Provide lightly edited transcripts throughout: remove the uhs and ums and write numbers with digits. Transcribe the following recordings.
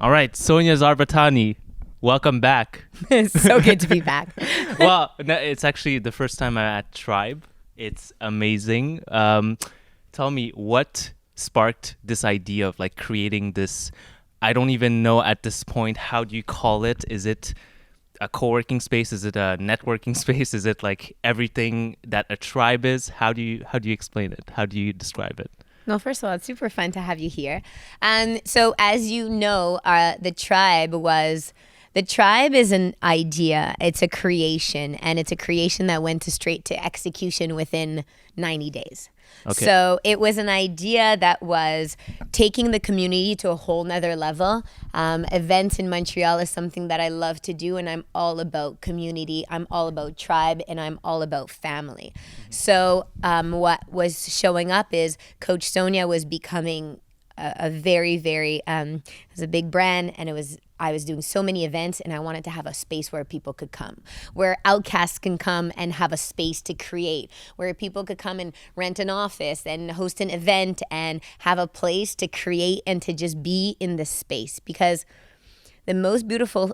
All right, Sonia Zarbatany, welcome back. It's so good to be back. Well, it's actually the first time I'm at Tribe. It's amazing. Tell me, what sparked this idea of like creating this? I don't even know at this point, how do you call it? Is it a co-working space? Is it a networking space? Is it like everything that a tribe is? How do you explain it? How do you describe it? Well, first of all, it's super fun to have you here. So as you know, the tribe is an idea. It's a creation, and it's a creation that went straight to execution within 90 days. Okay. So it was an idea that was taking the community to a whole nother level. Events in Montreal is something that I love to do, and I'm all about community. I'm all about tribe, and I'm all about family. So what was showing up is Coach Sonia was becoming a very, very, it was a big brand, and I was doing so many events, and I wanted to have a space where people could come, where outcasts can come and have a space to create, where people could come and rent an office and host an event and have a place to create and to just be in the space. Because the most beautiful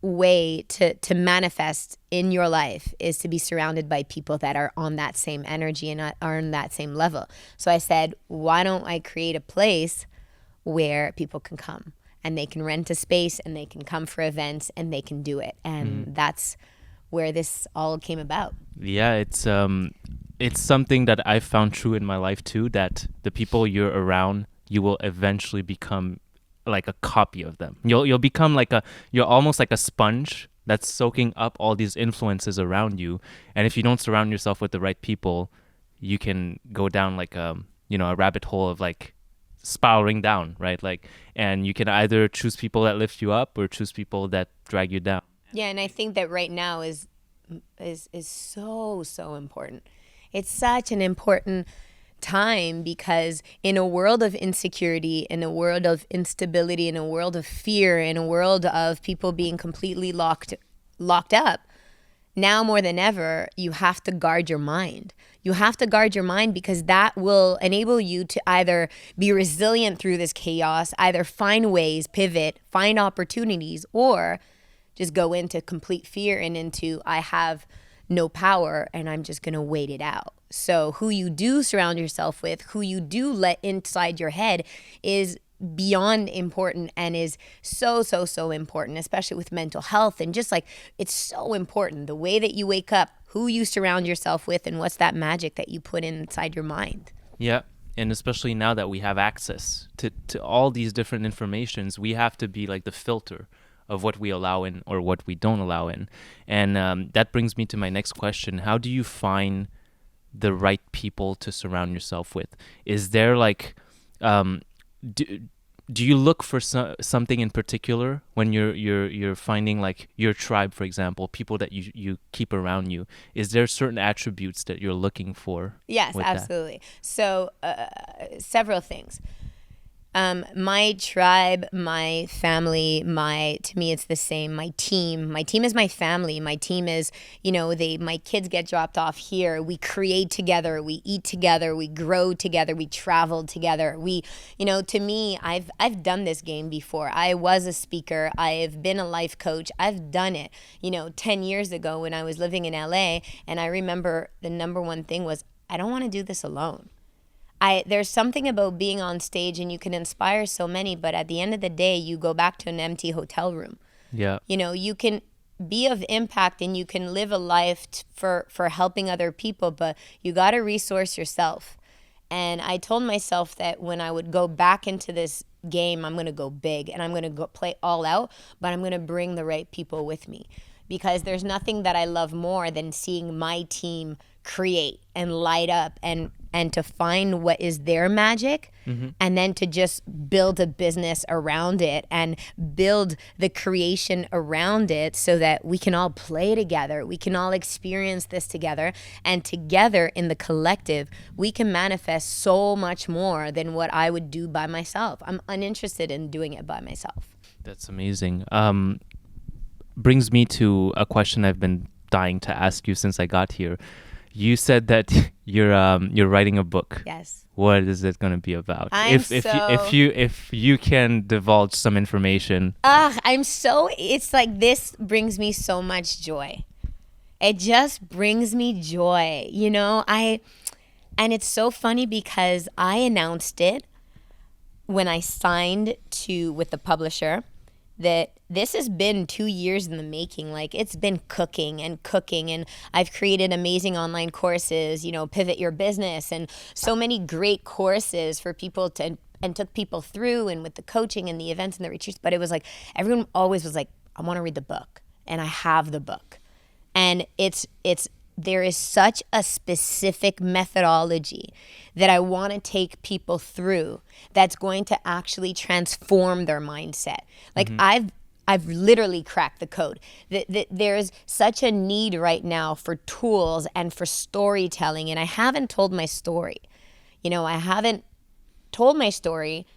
way to manifest in your life is to be surrounded by people that are on that same energy and are on that same level. So I said, why don't I create a place where people can come and they can rent a space and they can come for events and they can do it. And that's where this all came about. Yeah, it's something that I've found true in my life too, that the people you're around, you will eventually become like a copy of them. You'll become you're almost like a sponge that's soaking up all these influences around you. And if you don't surround yourself with the right people, you can go down like a rabbit hole of like spiraling down, right? And you can either choose people that lift you up or choose people that drag you down. Yeah, and I think that right now is so important. It's such an important time, because in a world of insecurity, in a world of instability, in a world of fear, in a world of people being completely locked up, now more than ever, you have to guard your mind. You have to guard your mind, because that will enable you to either be resilient through this chaos, either find ways, pivot, find opportunities, or just go into complete fear and into I have no power and I'm just going to wait it out. So who you do surround yourself with, who you do let inside your head, is beyond important and is so important, especially with mental health. And just like, it's so important the way that you wake up, who you surround yourself with, and what's that magic that you put inside your mind. Yeah. And especially now that we have access to all these different informations, we have to be like the filter of what we allow in or what we don't allow in. And that brings me to my next question. How do you find the right people to surround yourself with? Is there like, do you look for something in particular when you're finding like your tribe, for example, people that you keep around you? Is there certain attributes that you're looking for? Yes, absolutely. So several things. My tribe, my family, to me it's the same. My team is my family. My team is, my kids get dropped off here. We create together, we eat together, we grow together, we travel together. To me, I've done this game before. I was a speaker. I've been a life coach. I've done it, 10 years ago when I was living in LA. And I remember the number one thing was, I don't want to do this alone. There's something about being on stage and you can inspire so many, but at the end of the day, you go back to an empty hotel room. Yeah. You can be of impact and you can live a life for helping other people, but you got to resource yourself. And I told myself that when I would go back into this game, I'm going to go big and I'm going to go play all out, but I'm going to bring the right people with me. Because there's nothing that I love more than seeing my team create and light up and to find what is their magic, and then to just build a business around it and build the creation around it so that we can all play together. We can all experience this together, and together in the collective, we can manifest so much more than what I would do by myself. I'm uninterested in doing it by myself. That's amazing. Brings me to a question I've been dying to ask you since I got here. You said that you're writing a book. Yes. What is it going to be about? I'm If you can divulge some information. It's like this brings me so much joy. It just brings me joy. And it's so funny because I announced it when I signed with the publisher that this has been 2 years in the making. Like, it's been cooking, and I've created amazing online courses, Pivot Your Business, and so many great courses for people and took people through, and with the coaching and the events and the retreats. But it was like, everyone always was like, I want to read the book, and I have the book. And there is such a specific methodology that I want to take people through that's going to actually transform their mindset. Like, I've literally cracked the code. There's such a need right now for tools and for storytelling, and I haven't told my story. I haven't told my story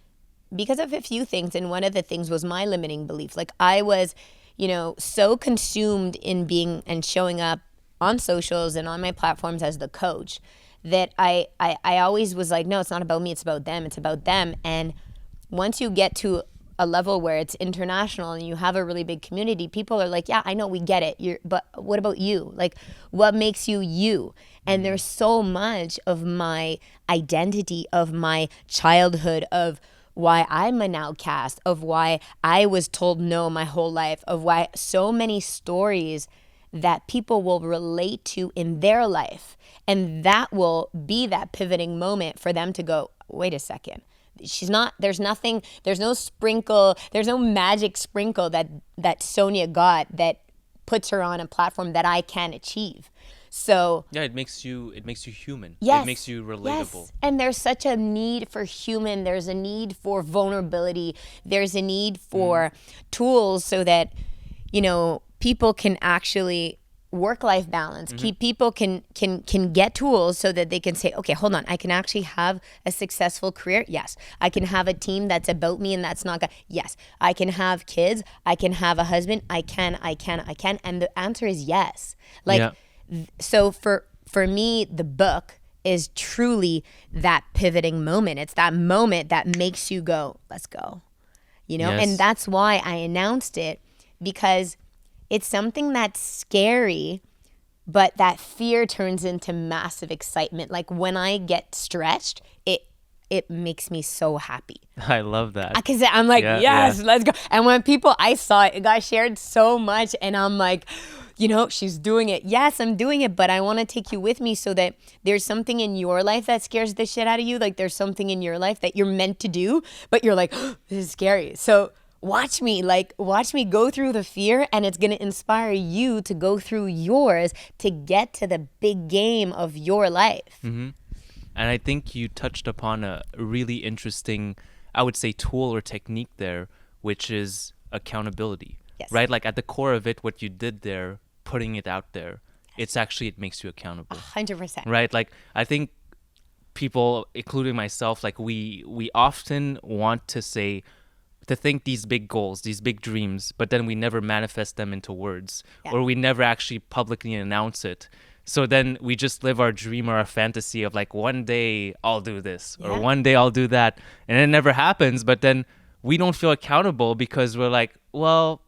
because of a few things, and one of the things was my limiting belief. Like, I was, so consumed in being and showing up on socials and on my platforms as the coach that I always was like, no, it's not about me, it's about them. And once you get to a level where it's international and you have a really big community, people are like, yeah, I know, we get it. But what about you? Like, what makes you you? And there's so much of my identity, of my childhood, of why I'm an outcast, of why I was told no my whole life, of why so many stories that people will relate to in their life. And that will be that pivoting moment for them to go, wait a second. There's no sprinkle, there's no magic sprinkle that Sonia got that puts her on a platform that I can achieve. So yeah, it makes you human. Yes, it makes you relatable. Yes. And there's such a need for human. There's a need for vulnerability. There's a need for tools so that, people can actually work-life balance. People can get tools so that they can say, okay, hold on, I can actually have a successful career. Yes. I can have a team that's about me and that's not good. Yes. I can have kids. I can have a husband. I can. And the answer is yes. So for me, the book is truly that pivoting moment. It's that moment that makes you go, let's go, Yes. And that's why I announced it, because it's something that's scary, but that fear turns into massive excitement. Like, when I get stretched, it makes me so happy. I love that. Because I'm like, yes, let's go. And when I saw it got shared so much, and I'm like, she's doing it. Yes, I'm doing it, but I want to take you with me so that there's something in your life that scares the shit out of you. Like, there's something in your life that you're meant to do, but you're like, oh, this is scary. So watch me go through the fear, and it's going to inspire you to go through yours to get to the big game of your life. Mm-hmm. And I think you touched upon a really interesting, I would say, tool or technique there, which is accountability. Yes. Right? Like, at the core of it, what you did there, putting it out there, it makes you accountable. 100%. Right? Like, I think people, including myself, like, we often want to think these big goals, these big dreams, but then we never manifest them into words, or we never actually publicly announce it. So then we just live our dream or our fantasy of like, one day I'll do this, or one day I'll do that. And it never happens. But then we don't feel accountable because we're like, well,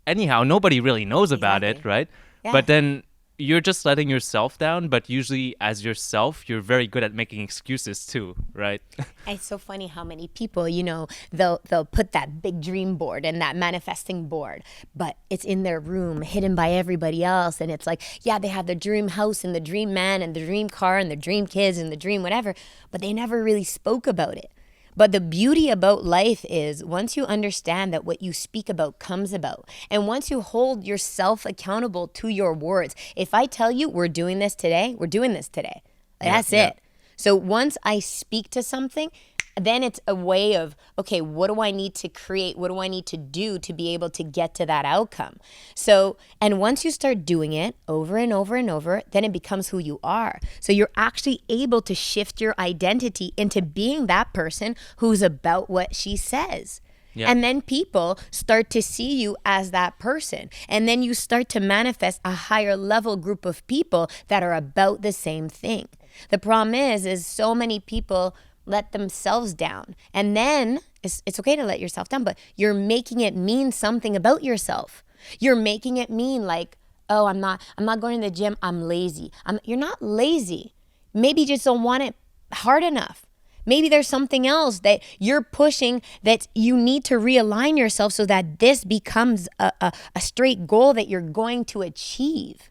anyhow, nobody really knows about it, right? Yeah. But then you're just letting yourself down. But usually as yourself, you're very good at making excuses too, right? It's so funny how many people, they'll put that big dream board and that manifesting board, but it's in their room, hidden by everybody else. And it's like, yeah, they have the dream house and the dream man and the dream car and the dream kids and the dream whatever, but they never really spoke about it. But the beauty about life is once you understand that what you speak about comes about, and once you hold yourself accountable to your words. If I tell you we're doing this today, we're doing this today. That's it. So once I speak to something, then it's a way of, okay, what do I need to create? What do I need to do to be able to get to that outcome? So, and once you start doing it over and over and over, then it becomes who you are. So you're actually able to shift your identity into being that person who's about what she says. Yeah. And then people start to see you as that person. And then you start to manifest a higher level group of people that are about the same thing. The problem is so many people let themselves down. And then it's okay to let yourself down, but you're making it mean something about yourself. You're making it mean like, oh, I'm not going to the gym, I'm lazy. You're not lazy. Maybe you just don't want it hard enough. Maybe there's something else that you're pushing that you need to realign yourself so that this becomes a straight goal that you're going to achieve.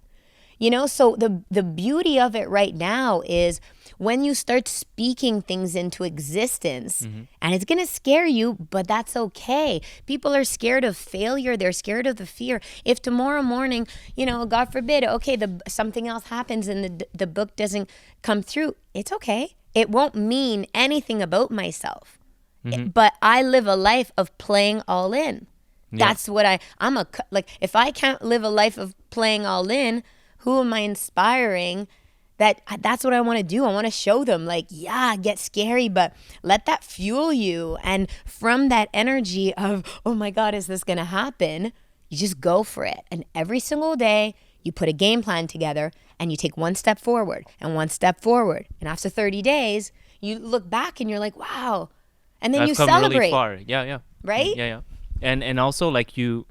You know, so the beauty of it right now is when you start speaking things into existence, and it's going to scare you, but that's okay. People are scared of failure. They're scared of the fear. If tomorrow morning, you know, God forbid, okay, something else happens and the book doesn't come through, it's okay. It won't mean anything about myself. But I live a life of playing all in. Yeah. That's what like, if I can't live a life of playing all in, who am I inspiring? That's what I want to do. I want to show them like, yeah, get scary, but let that fuel you. And from that energy of, oh my God, is this going to happen? You just go for it. And every single day you put a game plan together and you take one step forward and one step forward. And after 30 days, you look back and you're like, wow. And then I've you come celebrate. really far. Yeah. Right? Yeah. And also like you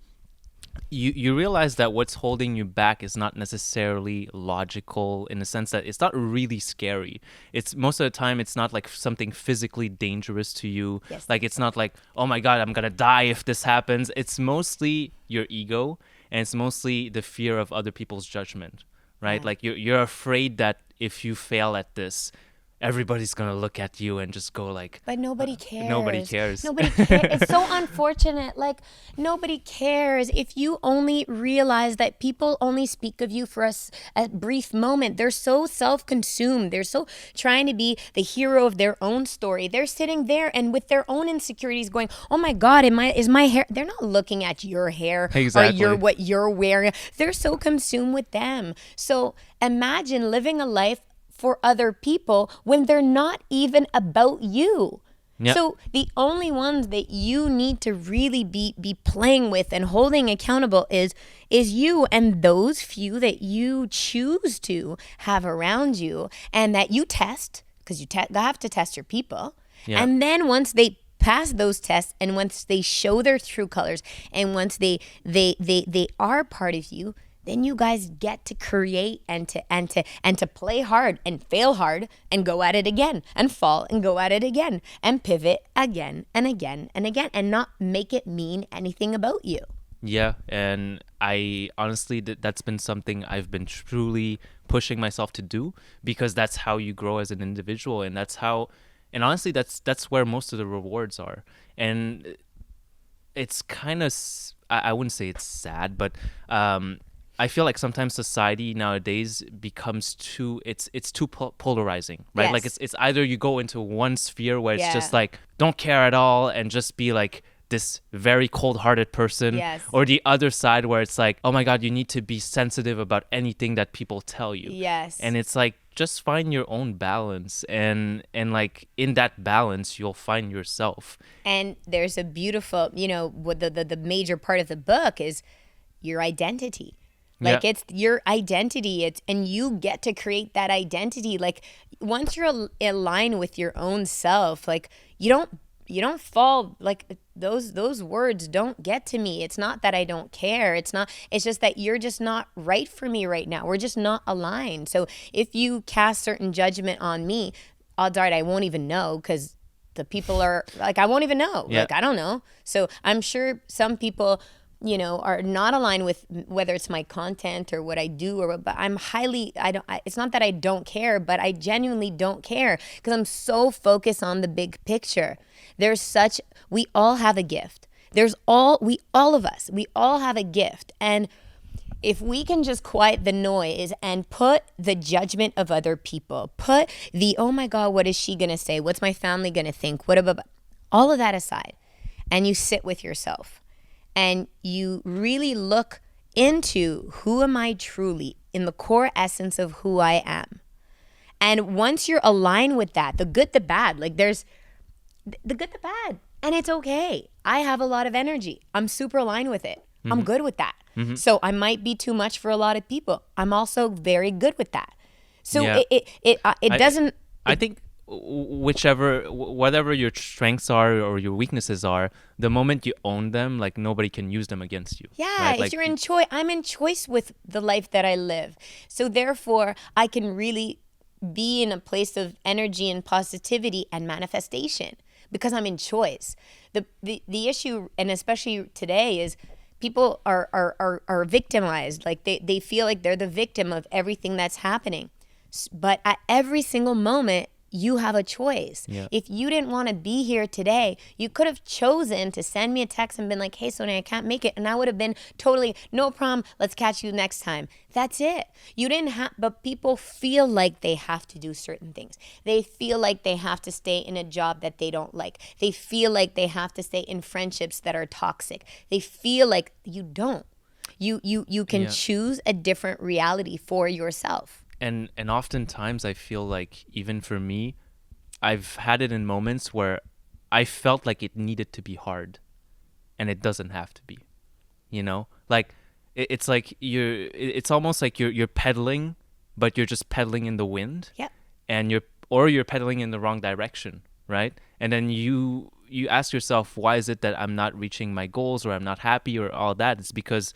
realize that what's holding you back is not necessarily logical, in the sense that it's not really scary. It's most of the time it's not like something physically dangerous to you. Yes. Like it's not like, oh my God, I'm gonna die if this happens. It's mostly your ego, and it's mostly the fear of other people's judgment, right? Yeah. Like you're afraid that if you fail at this, everybody's gonna look at you and just go like, but nobody cares. Nobody cares. Nobody cares. It's so unfortunate. Like, nobody cares. If you only realize that people only speak of you for a brief moment, they're so self-consumed. They're so trying to be the hero of their own story. They're sitting there and with their own insecurities going, oh my God, is my hair? They're not looking at your hair Exactly. or what you're wearing. They're so consumed with them. So imagine living a life for other people when they're not even about you. Yep. So the only ones that you need to really be playing with and holding accountable is you and those few that you choose to have around you and that you test, because you have to test your people. Yeah. And then once they pass those tests and once they show their true colors and once they are part of you, then you guys get to create and to play hard and fail hard and go at it again and fall and go at it again and pivot again and again and again and not make it mean anything about you. Yeah, and I honestly, that's been something I've been truly pushing myself to do, because that's how you grow as an individual, and honestly, that's where most of the rewards are. And it's kind of, I wouldn't say it's sad, but I feel like sometimes society nowadays becomes too polarizing, right? Yes. Like it's either you go into one sphere where it's Yeah. just like don't care at all and just be like this very cold-hearted person, Yes. or the other side where it's like, oh my God, you need to be sensitive about anything that people tell you. Yes. And it's like, just find your own balance, and like in that balance you'll find yourself. And there's a beautiful, what the major part of the book is your identity. Like, Yeah. it's your identity, and you get to create that identity. Like, once you're aligned with your own self, like, you don't fall, like, those words don't get to me. It's not that I don't care. It's just that you're just not right for me right now. We're just not aligned. So if you cast certain judgment on me, odds are I won't even know, because the people are like, I won't even know. Yeah. Like, I don't know. So I'm sure some people, are not aligned with whether it's my content or what I do, but it's not that I don't care, but I genuinely don't care, because I'm so focused on the big picture. We all have a gift. We all have a gift. And if we can just quiet the noise and put the judgment of other people, put the, oh my God, what is she going to say? What's my family going to think? What about all of that aside, and you sit with yourself and you really look into who am I truly, in the core essence of who I am. And once you're aligned with that, the good, the bad, like there's the good, the bad. And it's okay. I have a lot of energy. I'm super aligned with it. I'm good with that. So I might be too much for a lot of people. I'm also very good with that. So Yeah. it doesn't. I think whatever your strengths are or your weaknesses are, the moment you own them, like nobody can use them against you. Yeah, right? if Like you're in choice, I'm in choice with the life that I live. So therefore, I can really be in a place of energy and positivity and manifestation because I'm in choice. The issue, and especially today, is people are victimized. Like they feel like they're the victim of everything that's happening. But at every single moment, you have a choice. Yeah. If you didn't want to be here today, you could have chosen to send me a text and been like, hey, Sonia, I can't make it. And I would have been totally, no problem. Let's catch you next time. That's it. You didn't have, but people feel like they have to do certain things. They feel like they have to stay in a job that they don't like. They feel like they have to stay in friendships that are toxic. They feel like you don't. You can choose a different reality for yourself. And oftentimes I feel like, even for me, I've had it in moments where I felt like it needed to be hard, and it doesn't have to be. Like it's like it's almost like you're pedaling, but you're just pedaling in the wind. Yeah. And you're pedaling in the wrong direction, right? And then you ask yourself, why is it that I'm not reaching my goals, or I'm not happy, or all that? It's because,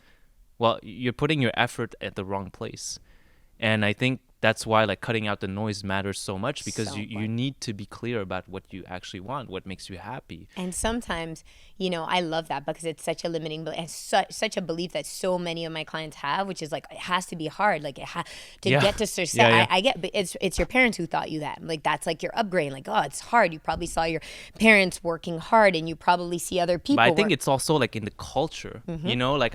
well, you're putting your effort at the wrong place. And I think that's why, like, cutting out the noise matters so much, because you need to be clear about what you actually want, what makes you happy. And sometimes, I love that because it's such a limiting belief, and such a belief that so many of my clients have, which is like, it has to be hard, like get to success. Yeah. I get, but it's your parents who taught you that. Like, that's like your upbringing. Like, oh, it's hard. You probably saw your parents working hard, and you probably see other people. But I think it's also like in the culture, like,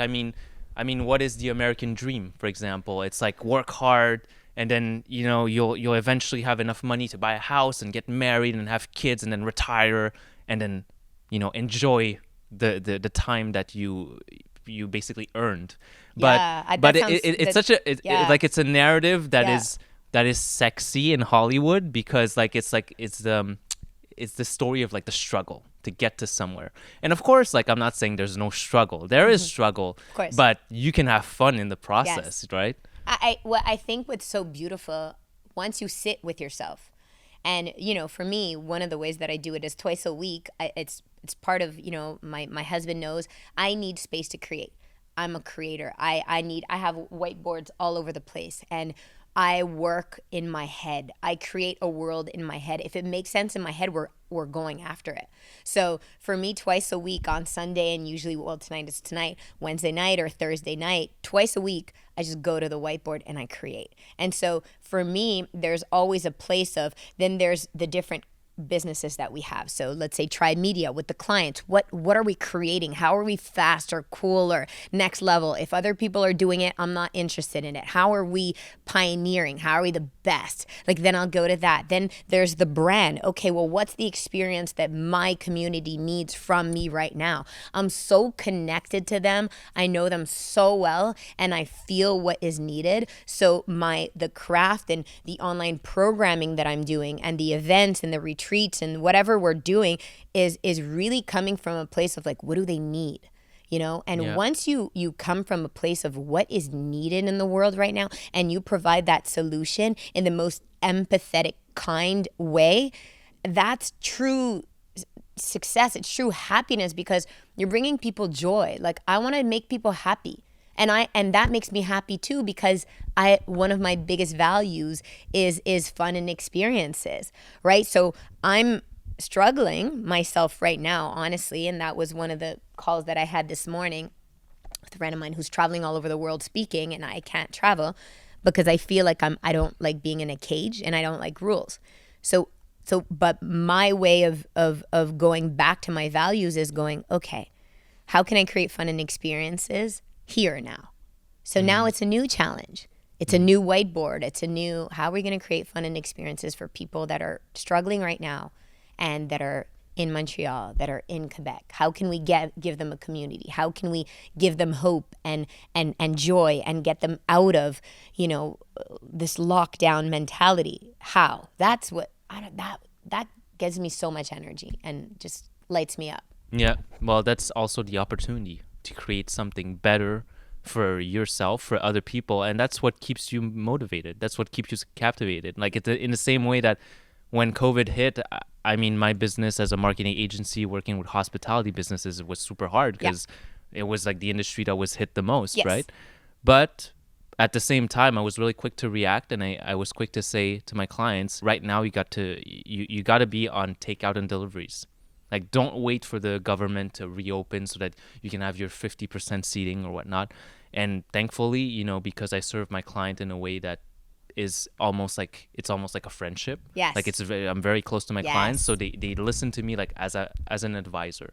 I mean, what is the American dream, for example? It's like work hard, and then you'll eventually have enough money to buy a house and get married and have kids and then retire, and then enjoy the time that you basically earned. But it's a narrative that is sexy in Hollywood, because it's the story of like the struggle to get to somewhere. And of course, like, I'm not saying there's no struggle. There is struggle, of course, but you can have fun in the process, right? I think what's so beautiful, once you sit with yourself, and for me, one of the ways that I do it is twice a week. It's part of my husband knows I need space to create. I'm a creator. I have whiteboards all over the place, and I work in my head. I create a world in my head. If it makes sense in my head, we're going after it. So for me, twice a week on Sunday, and usually, tonight, Wednesday night or Thursday night, twice a week, I just go to the whiteboard and I create. And so for me, there's always a place of, then there's the different businesses that we have. So let's say Tribe Media with the clients. What are we creating? How are we fast or cool or next level? If other people are doing it, I'm not interested in it. How are we pioneering? How are we the best? Like, then I'll go to that. Then there's the brand. Okay, well, what's the experience that my community needs from me right now? I'm so connected to them. I know them so well, and I feel what is needed. So the craft and the online programming that I'm doing, and the events and the retreats and whatever we're doing is really coming from a place of like, what do they need? Once you come from a place of what is needed in the world right now, and you provide that solution in the most empathetic, kind way, that's true success. It's true happiness, because you're bringing people joy. Like, I want to make people happy. And that makes me happy too, because one of my biggest values is fun and experiences, right? So I'm struggling myself right now, honestly, and that was one of the calls that I had this morning with a friend of mine who's traveling all over the world speaking, and I can't travel because I feel like I don't like being in a cage, and I don't like rules. But my way of going back to my values is going, okay, how can I create fun and experiences here now? So now it's a new challenge. It's a new whiteboard. It's a new, how are we going to create fun and experiences for people that are struggling right now, and that are in Montreal, that are in Quebec? How can we give them a community? How can we give them hope and joy, and get them out of, this lockdown mentality? How? That's what, that gives me so much energy, and just lights me up. Yeah. Well, that's also the opportunity to create something better for yourself, for other people. And that's what keeps you motivated. That's what keeps you captivated. Like in the same way that when COVID hit, I mean, my business as a marketing agency working with hospitality businesses was super hard because it was like the industry that was hit the most, Yes. right? But at the same time, I was really quick to react, and I was quick to say to my clients, right now you got to be on takeout and deliveries. Like, don't wait for the government to reopen so that you can have your 50% seating or whatnot. And thankfully, you know, because I serve my client in a way that is almost like a friendship. Yes. Like I'm very close to my clients, Yes. so they listen to me like as an advisor.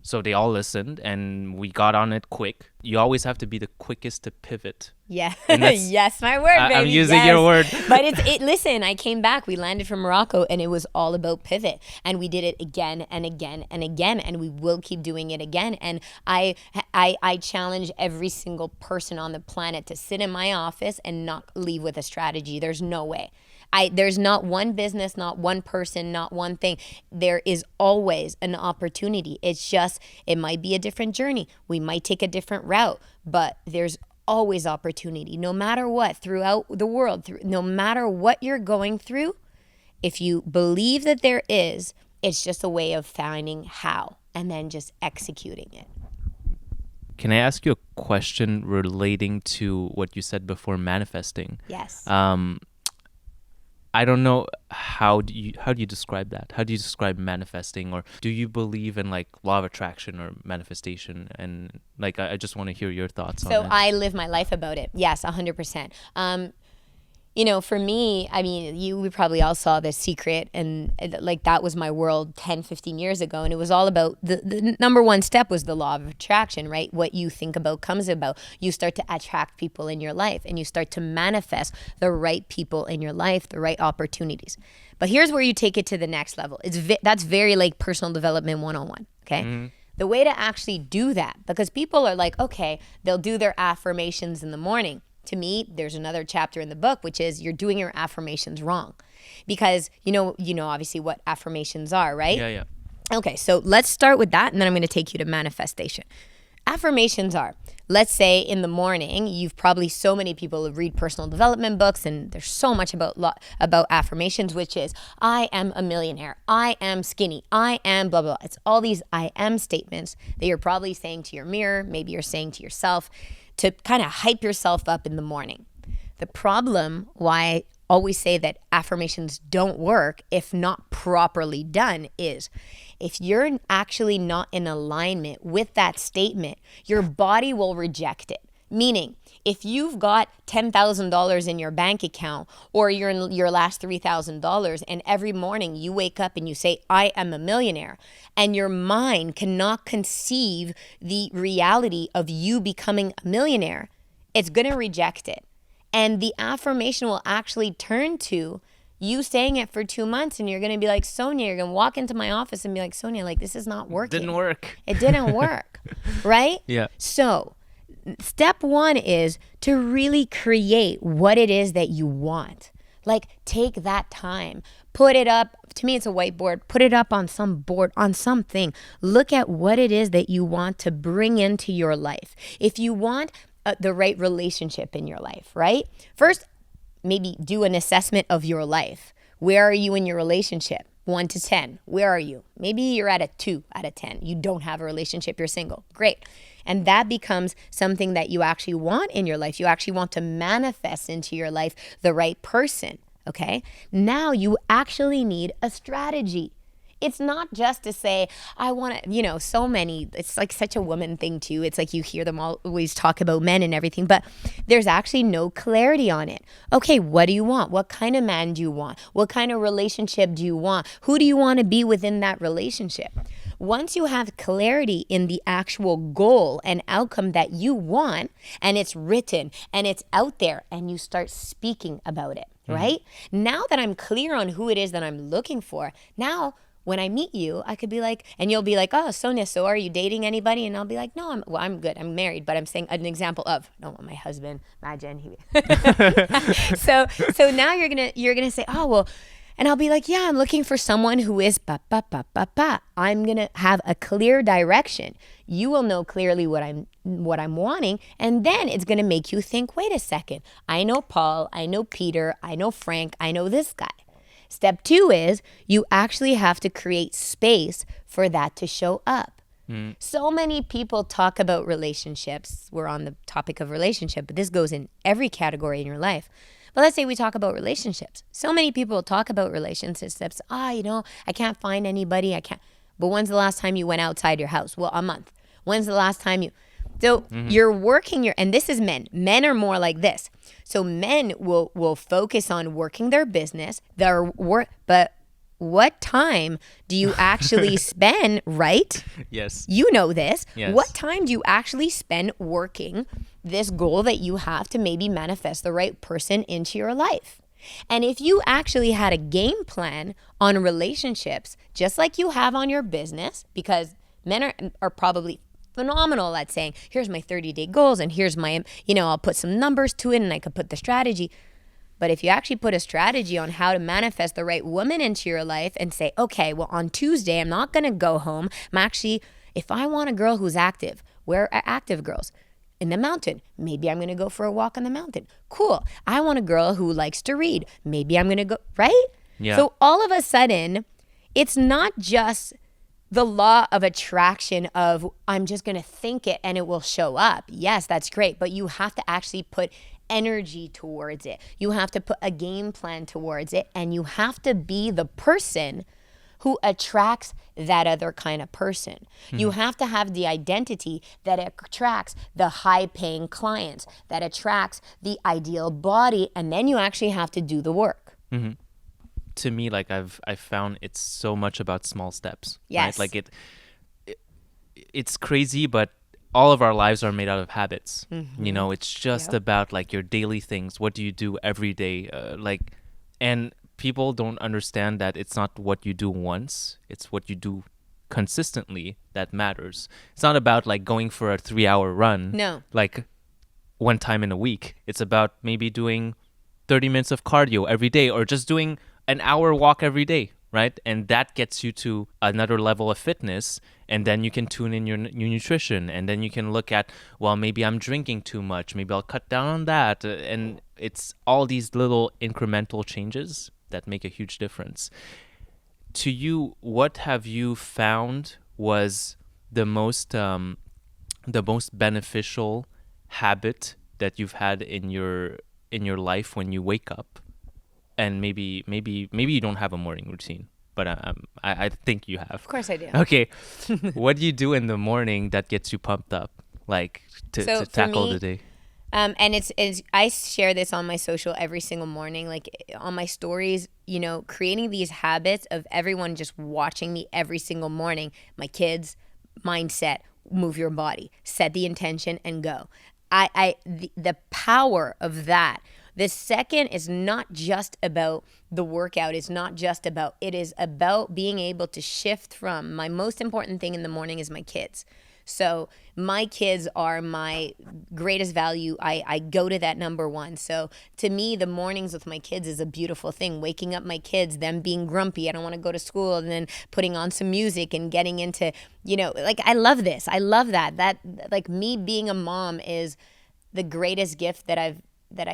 So they all listened, and we got on it quick. You always have to be the quickest to pivot. Yeah. And that's- Yes, my word, baby. I'm using Yes. your word. But listen, I came back. We landed from Morocco and it was all about pivot. And we did it again and again and again. And we will keep doing it again. And I challenge every single person on the planet to sit in my office and not leave with a strategy. There's no way. There's not one business, not one person, not one thing. There is always an opportunity. It's just, it might be a different journey. We might take a different route, but there's always opportunity, no matter what, throughout the world, no matter what you're going through. If you believe that there is, it's just a way of finding how and then just executing it. Can I ask you a question relating to what you said before, manifesting? Yes. I don't know, how do you describe that? How do you describe manifesting, or do you believe in like law of attraction or manifestation? And like I just want to hear your thoughts on So that. I live my life about it. Yes, 100%. You know, for me, I mean, we probably all saw The Secret, and like that was my world 10, 15 years ago. And it was all about the number one step was the law of attraction, right? What you think about comes about. You start to attract people in your life, and you start to manifest the right people in your life, the right opportunities. But here's where you take it to the next level. That's very like personal development 101, okay? Mm-hmm. The way to actually do that, because people are like, okay, they'll do their affirmations in the morning. To me, there's another chapter in the book, which is you're doing your affirmations wrong. Because you know obviously what affirmations are, right? Yeah. Okay, so let's start with that, and then I'm going to take you to manifestation. Affirmations are, let's say in the morning, you've probably, so many people read personal development books, and there's so much about affirmations, which is, I am a millionaire, I am skinny, I am blah, blah, blah. It's all these I am statements that you're probably saying to your mirror, maybe you're saying to yourself, to kind of hype yourself up in the morning. The problem why I always say that affirmations don't work if not properly done is if you're actually not in alignment with that statement, your body will reject it. Meaning, if you've got $10,000 in your bank account, or you're in your last $3,000, and every morning you wake up and you say, I am a millionaire, and your mind cannot conceive the reality of you becoming a millionaire, it's going to reject it. And the affirmation will actually turn to you saying it for 2 months, and you're going to be like, Sonia, you're going to walk into my office and be like, Sonia, like, this is not working. Didn't work. It didn't work, right? Yeah. So step one is to really create what it is that you want. Like, take that time, put it up. To me, it's a whiteboard. Put it up on some board, on something. Look at what it is that you want to bring into your life. If you want the right relationship in your life, right? First, maybe do an assessment of your life. Where are you in your relationship? 1 to 10. Where are you? Maybe you're at a 2 out of 10. You don't have a relationship. You're single. Great. And that becomes something that you actually want in your life. You actually want to manifest into your life the right person. Okay? Now you actually need a strategy. It's not just to say, I want to, so many, it's like such a woman thing too. It's like you hear them always talk about men and everything, but there's actually no clarity on it. Okay, what do you want? What kind of man do you want? What kind of relationship do you want? Who do you want to be within that relationship? Once you have clarity in the actual goal and outcome that you want, and it's written and it's out there, and you start speaking about it, right? Now that I'm clear on who it is that I'm looking for, now when I meet you, I could be like, and you'll be like, oh, Sonia, so are you dating anybody? And I'll be like, no, I'm good. I'm married, but I'm saying an example of, no, my husband, imagine. So now you're gonna say, oh, well, And I'll be like, yeah, I'm looking for someone who is ba ba ba ba ba. I'm gonna have a clear direction. You will know clearly what I'm wanting, and then it's gonna make you think, wait a second, I know Paul, I know Peter, I know Frank, I know this guy. Step 2 is you actually have to create space for that to show up. So many people talk about relationships. We're on the topic of relationship, but this goes in every category in your life. But let's say we talk about relationships. So many people talk about relationships. I can't find anybody. I can't. But when's the last time you went outside your house? Well, a month. When's the last time you... So you're working and this is men. Men are more like this. So men will focus on working their business, their work, but what time do you actually spend, right? Yes. You know this. Yes. What time do you actually spend working this goal that you have to maybe manifest the right person into your life? And if you actually had a game plan on relationships, just like you have on your business, because men are probably phenomenal at saying, here's my 30-day goals and here's my, I'll put some numbers to it and I could put the strategy. But if you actually put a strategy on how to manifest the right woman into your life and say, okay, well, on Tuesday, I'm not going to go home. If I want a girl who's active, where are active girls? In the mountain. Maybe I'm going to go for a walk on the mountain. Cool. I want a girl who likes to read. Maybe I'm going to go, right? Yeah. So all of a sudden, it's not just the law of attraction of I'm just going to think it and it will show up. Yes, that's great. But you have to actually put energy towards it. You have to put a game plan towards it, and you have to be the person who attracts that other kind of person. You have to have the identity that attracts the high-paying clients, that attracts the ideal body, and then you actually have to do the work. To me, like I've found it's so much about small steps. Yes. Right? Like it's crazy, but all of our lives are made out of habits. It's just about like your daily things. What do you do every day? And people don't understand that it's not what you do once. It's what you do consistently that matters. It's not about like going for a 3-hour run. No. Like one time in a week. It's about maybe doing 30 minutes of cardio every day, or just doing an hour walk every day, right? And that gets you to another level of fitness, and then you can tune in your nutrition, and then you can look at, well, maybe I'm drinking too much, maybe I'll cut down on that, and it's all these little incremental changes that make a huge difference. To you, what have you found was the most beneficial habit that you've had in your life when you wake up? And maybe you don't have a morning routine, but I think you have. Of course I do. Okay. What do you do in the morning that gets you pumped up, like to tackle the day? And it's I share this on my social every single morning, like on my stories, creating these habits of everyone just watching me every single morning. My kids, mindset, move your body, set the intention and go. The power of that. The second is not just about the workout. It's not just about, it is about being able to shift from, my most important thing in the morning is my kids. So my kids are my greatest value. I go to that number one. So to me, the mornings with my kids is a beautiful thing. Waking up my kids, them being grumpy, I don't want to go to school, and then putting on some music and getting into, I love this. I love that. That, like, me being a mom is the greatest gift that I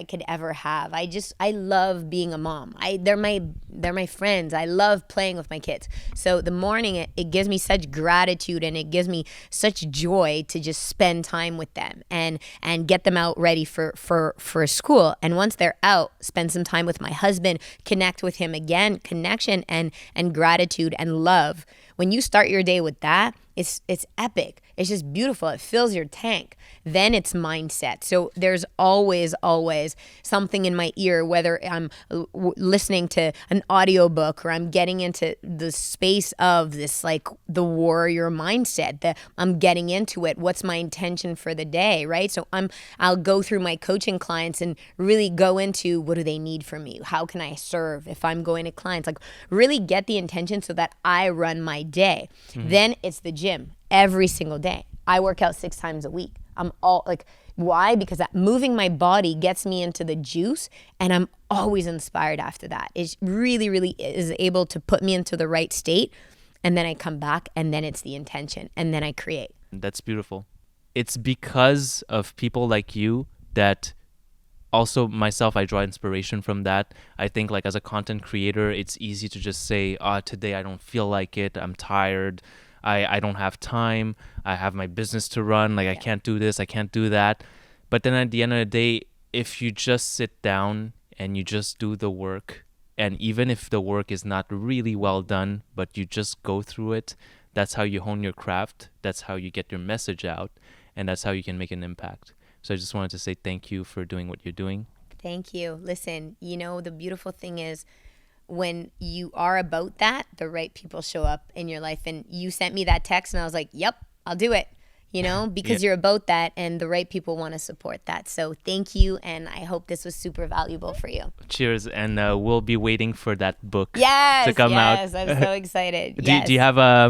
could ever have. I love being a mom. They're my friends. I love playing with my kids. So the morning, it gives me such gratitude, and it gives me such joy to just spend time with them and get them out ready for school. And once they're out, spend some time with my husband, connect with him again, connection and gratitude and love. When you start your day with that, it's epic. It's just beautiful. It fills your tank. Then it's mindset. So there's always something in my ear, whether I'm listening to an audiobook or I'm getting into the space of this, like, the warrior mindset, that I'm getting into it. What's my intention for the day, right? So I'll go through my coaching clients and really go into, what do they need from me? How can I serve? If I'm going to clients, like, really get the intention so that I run my day. Then it's the gym every single day. I work out 6 times a week. I'm all like, why? Because moving my body gets me into the juice, and I'm always inspired after that. It really, really is able to put me into the right state. And then I come back, and then it's the intention, and then I create. That's beautiful. It's because of people like you that also myself, I draw inspiration from that. I think like as a content creator, it's easy to just say, today I don't feel like it. I'm tired. I don't have time. I have my business to run. Like I can't do this. I can't do that. But then at the end of the day, if you just sit down and you just do the work, and even if the work is not really well done, but you just go through it, that's how you hone your craft. That's how you get your message out. And that's how you can make an impact. So I just wanted to say thank you for doing what you're doing. Thank you. Listen, the beautiful thing is when you are about that, the right people show up in your life. And you sent me that text and I was like, yep, I'll do it. Because you're about that and the right people want to support that. So thank you. And I hope this was super valuable for you. Cheers. And we'll be waiting for that book to come out. Yes, I'm so excited. Do you have a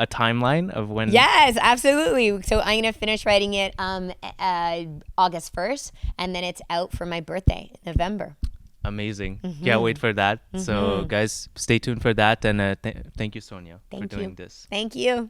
timeline of when? Yes, absolutely. So I'm going to finish writing it August 1st, and then it's out for my birthday, November. Amazing. Can't wait for that. So guys, stay tuned for that. And thank you, Sonia, for doing this. Thank you.